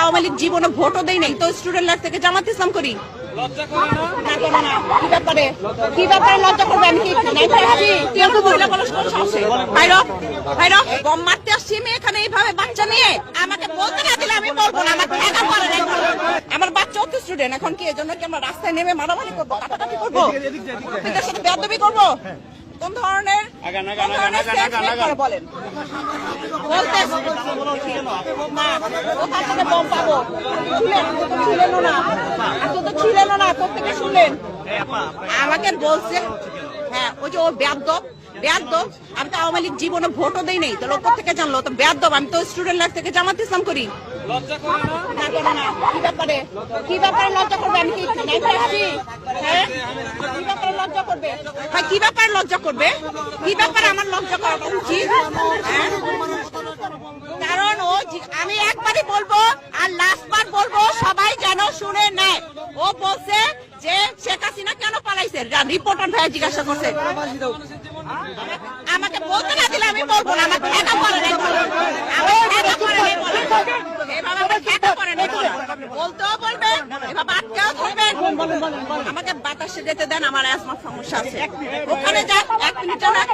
আওয়ামী লীগ জীবনে ভোটও দেই নাই, তো স্টুডেন্ট লাইফ থেকে জামাত ইসলাম করি। কি ব্যাপারে লজ্জা করবে? আমি কি গম মারতে আসছি আমি এখানে এইভাবে বাচ্চা নিয়ে? আমাকে বলতে না দিলে আমি বলবো না। আমার বাচ্চা তো স্টুডেন্ট, এখন কি এজন্য কি আমরা রাস্তায় নেমে মারামারি করবো, কাটাকাটি করবো, এদের সাথে বেয়াদবি করবো? কোন ধরনের বলেন? বম পাবো? ছিলেন না, তো ছিলেন না, কোথেকে শুনলেন? আমাকে বলছে হ্যাঁ ওই যে ও বেয়াদব। আমি তো আওয়ামী লীগ জীবনে ভোটও দেই নাই, তো লোক থেকে জানলো তো বেয়াদব। আমি তো স্টুডেন্ট লাইফ থেকে জামাত ইসলাম করি। কি ব্যাপারে লজ্জা করবে? আমি কি আসছি? হ্যাঁ কি ব্যাপারে লজ্জা করবে? ভাই কি ব্যাপারে লজ্জা করবে? কি ব্যাপারে আমার লজ্জা করা উচিত? কারণ ও আমি একবারই বলবো আর লাস্টবার বলবো, সবাই যেন শুনে নেয়। ও বলছে যে শেখ হাসিনা কেন পালাইছে, রিপোর্টার ভাই জিজ্ঞাসা করছে। আমাকে বলতে না দিলে আমি বলবো না। আমাকে একা করে নাই, বলতেও বলবে, এভাবে আটকেও ধরবেন। আমাকে বাতাসে যেতে দেন, আমার অ্যাজমার সমস্যা আছে। ওখানে যান, 1 মিনিট হয়।